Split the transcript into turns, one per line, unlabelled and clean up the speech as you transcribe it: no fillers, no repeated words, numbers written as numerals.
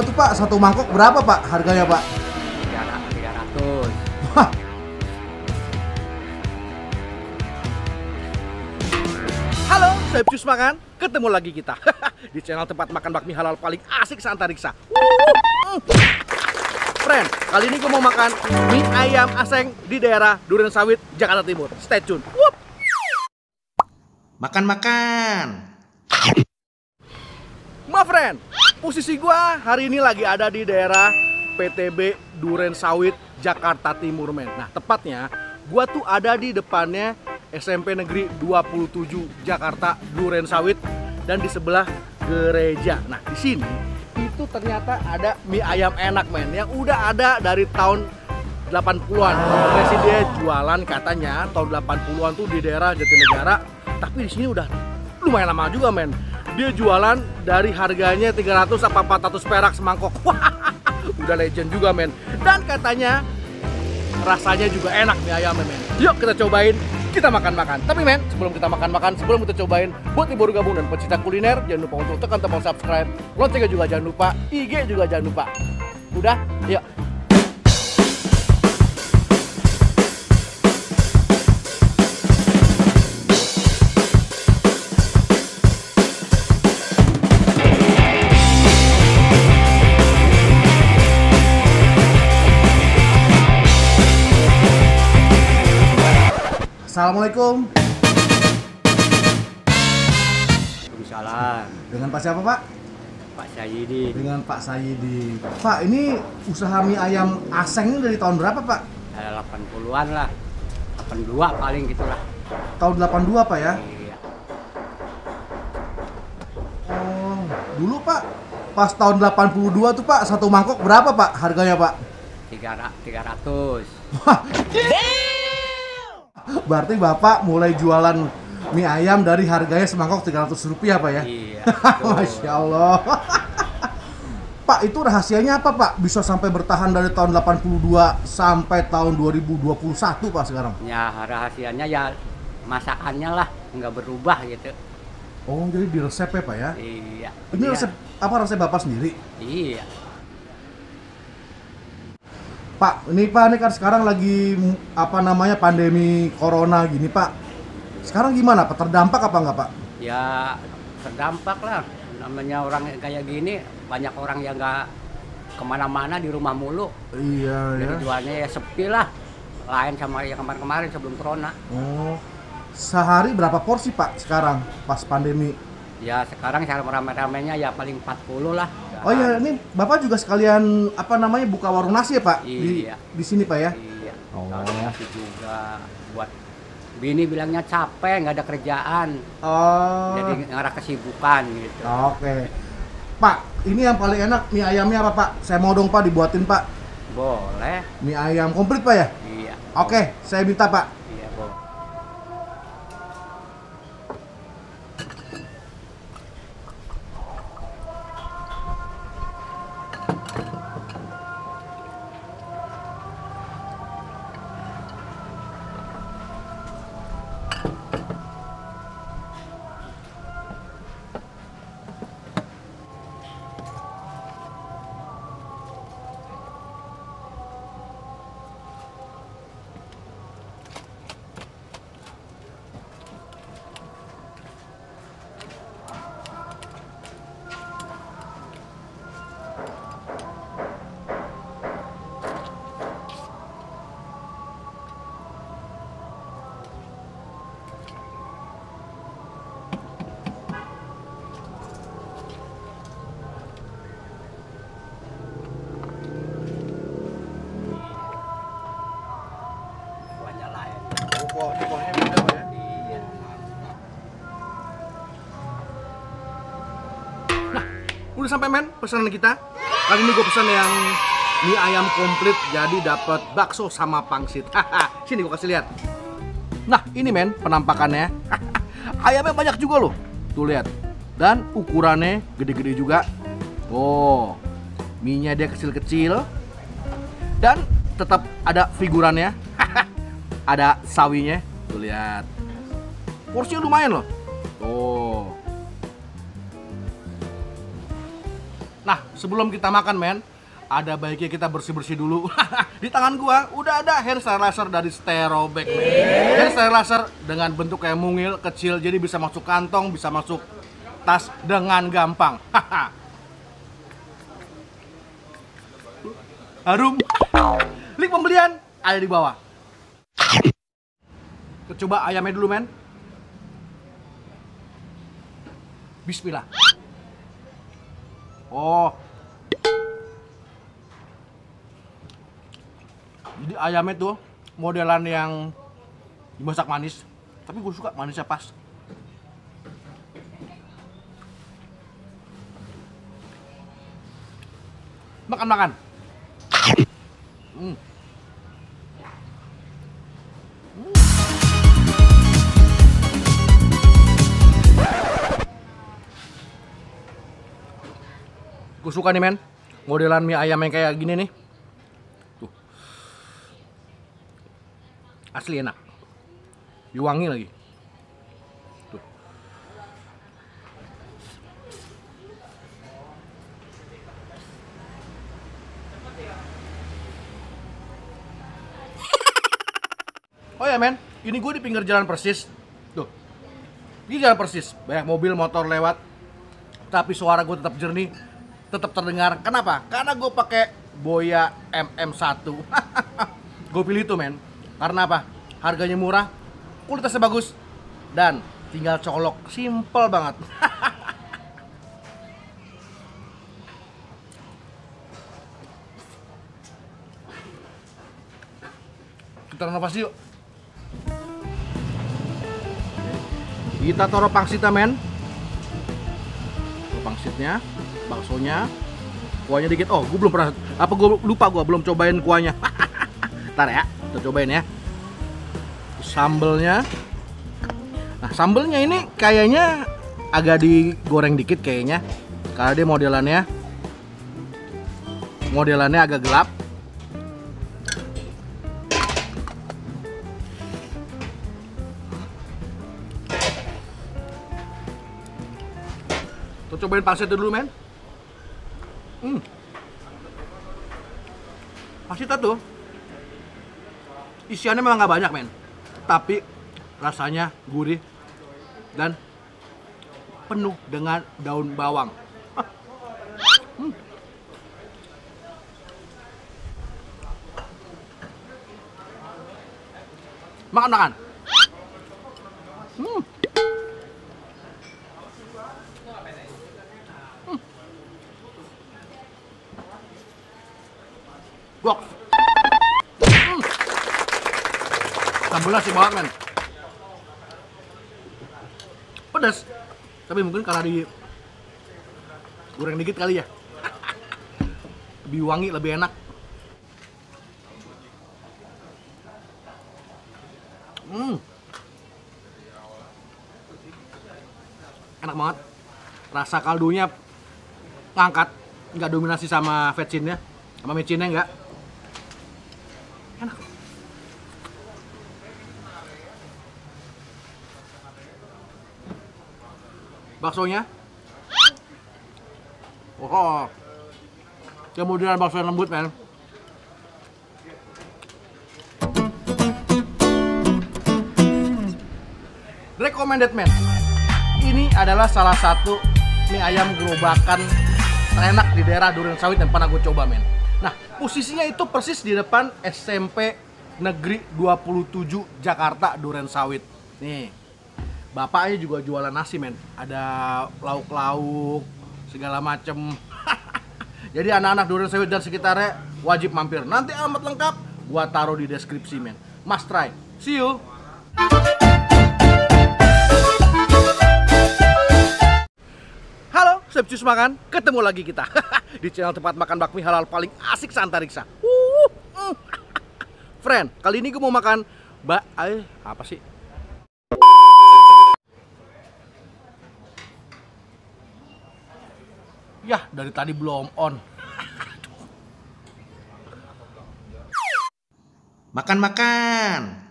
tuh Pak, satu mangkok berapa Pak harganya Pak?
300.
Wah,
Halo, saya Cus Makan. Ketemu lagi kita di channel tempat makan bakmi halal paling asik se-antariksa. Friend, kali ini gue mau makan mie ayam aseng di daerah Duren Sawit, Jakarta Timur. Stay tune. Wup.
makan.
Ma friend, posisi gua hari ini lagi ada di daerah PTB Duren Sawit, Jakarta Timur, men. Nah, tepatnya gua tuh ada di depannya SMP Negeri 27 Jakarta Duren Sawit dan di sebelah gereja. Nah, di sini itu ternyata ada mie ayam enak, men, yang udah ada dari tahun 80-an. Sih dia jualan katanya tahun 80-an tuh di daerah Jatinegara, tapi di sini udah lumayan lama juga, men. Dia jualan dari harganya 300 apa 400 perak semangkok. Wah, udah legend juga, men. Dan katanya rasanya juga enak mie ayam, men. Yuk kita cobain, kita makan-makan. Tapi men, sebelum kita makan-makan, sebelum kita cobain, buat ibu baru gabung dan pecinta kuliner, jangan lupa untuk tekan tombol subscribe, loncengnya juga jangan lupa, IG juga jangan lupa. Udah? Yuk.
Assalamualaikum.
Waalaikumsalam.
Dengan Pak siapa Pak?
Pak Sayyidi.
Dengan Pak Sayidi. Pak, ini usaha mie ayam aseng ini dari tahun berapa Pak?
80-an lah. 82 paling gitulah.
Tahun 82 Pak ya?
Iya.
Oh, dulu Pak, pas tahun 82 tuh Pak, satu mangkok berapa Pak harganya Pak?
300.
Wah, berarti Bapak mulai jualan mie ayam dari harganya semangkok 300 rupiah Pak ya?
Iya.
Masya Allah. Pak, itu rahasianya apa Pak? Bisa sampai bertahan dari tahun 82 sampai tahun 2021 Pak sekarang?
Ya rahasianya ya masakannya lah, nggak berubah gitu.
Oh, jadi di resep ya Pak ya?
Iya.
Ini
Iya.
resep, apa resep Bapak sendiri?
Iya.
Pak, ini Pak, ini kan sekarang lagi apa namanya pandemi corona gini Pak. Sekarang gimana Pak? Terdampak apa enggak Pak?
Ya terdampak lah. Namanya orang kayak gini, banyak orang yang nggak kemana-mana di rumah mulu.
Iya
Jadi
ya.
jualnya ya sepi lah. Lain sama yang kemarin-kemarin sebelum corona.
Oh, sehari berapa porsi Pak sekarang pas pandemi?
Ya sekarang cara rame-ramenya ya paling 40 lah.
Oh iya, ini Bapak juga sekalian apa namanya buka warung nasi ya Pak?
Iya.
Di sini Pak ya?
Iya.
Oh.
Nasi juga buat bini bilangnya capek, nggak ada kerjaan.
Oh.
Jadi ngarah kesibukan gitu.
Oke. Pak, ini yang paling enak mie ayamnya apa Pak? Saya mau dong Pak dibuatin Pak.
Boleh.
Mie ayam komplit Pak ya?
Iya.
Oke, saya minta Pak.
Iya, boleh. Banyak lain.
Pokoknya beda Pak ya?
Iya.
Udah sampai men pesanan kita. Kali ini gue pesan yang mie ayam komplit, jadi dapat bakso sama pangsit. Haha, sini gue kasih lihat. Nah, ini men penampakannya. Ayamnya banyak juga loh. Tuh lihat. Dan ukurannya gede-gede juga. Oh, mie-nya dia kecil-kecil. Dan tetap ada figurannya. Ada sawinya. Tuh lihat. Porsinya lumayan loh. Tuh. Nah, sebelum kita makan men, ada baiknya kita bersih-bersih dulu. Di tangan gua udah ada hand sanitizer dari Sterobek men. Hand sanitizer dengan bentuk kayak mungil, kecil, jadi bisa masuk kantong, bisa masuk tas dengan gampang. Harum. Link pembelian ada di bawah. Kita coba ayamnya dulu men. Bismillah. Oh. Jadi ayamnya tuh modelan yang dimasak manis, tapi gue suka manisnya pas. Makan. Gue suka nih men, modelan mie ayam yang kayak gini nih. Tuh. Asli enak. Diwangi lagi. Tuh. Oh ya men, ini gue di pinggir jalan persis. Tuh. Ini jalan persis, banyak mobil motor lewat. Tapi suara gue tetap jernih, tetap terdengar. Kenapa? Karena gue pakai Boya MM1. Gue pilih itu men. Karena apa? Harganya murah, kualitasnya bagus, dan tinggal colok, simple banget. Kita renovasi yuk. Kita taruh pangsitnya men. Pangsitnya, baksonya, kuahnya dikit. Oh, gue belum pernah. Apa gue lupa, gue belum cobain kuahnya. Ntar ya, kita cobain ya. Sambelnya. Nah, sambelnya ini kayaknya agak digoreng dikit kayaknya. Karena dia modelannya agak gelap. Kita cobain pangsitnya dulu men. Pangsitnya tuh isiannya memang nggak banyak men, tapi rasanya gurih dan penuh dengan daun bawang. Makan. Gok. Sambelnya sih banget men. Pedas. Tapi mungkin karena di goreng dikit kali ya. Lebih wangi, lebih enak. Enak banget. Rasa kaldunya ngangkat, nggak dominasi sama vetsinnya, sama micinnya nggak. Enak. Baksonya, oh, kemudian bakso yang lembut men. Recommended men. Ini adalah salah satu mie ayam gerobakan terenak di daerah Duren Sawit yang pernah gue coba men. Nah, posisinya itu persis di depan SMP Negeri 27 Jakarta Duren Sawit. Nih, bapaknya juga jualan nasi men. Ada lauk-lauk segala macem. Jadi anak-anak Duren Sawit dan sekitarnya wajib mampir. Nanti alamat lengkap gua taruh di deskripsi men. Must try. See you. Halo, Chef Cus Makan. Ketemu lagi kita di channel tempat makan bakmi halal paling asik se-Antariksa. Friend, kali ini gue mau makan apa sih? Yah, dari tadi belum on.
Makan.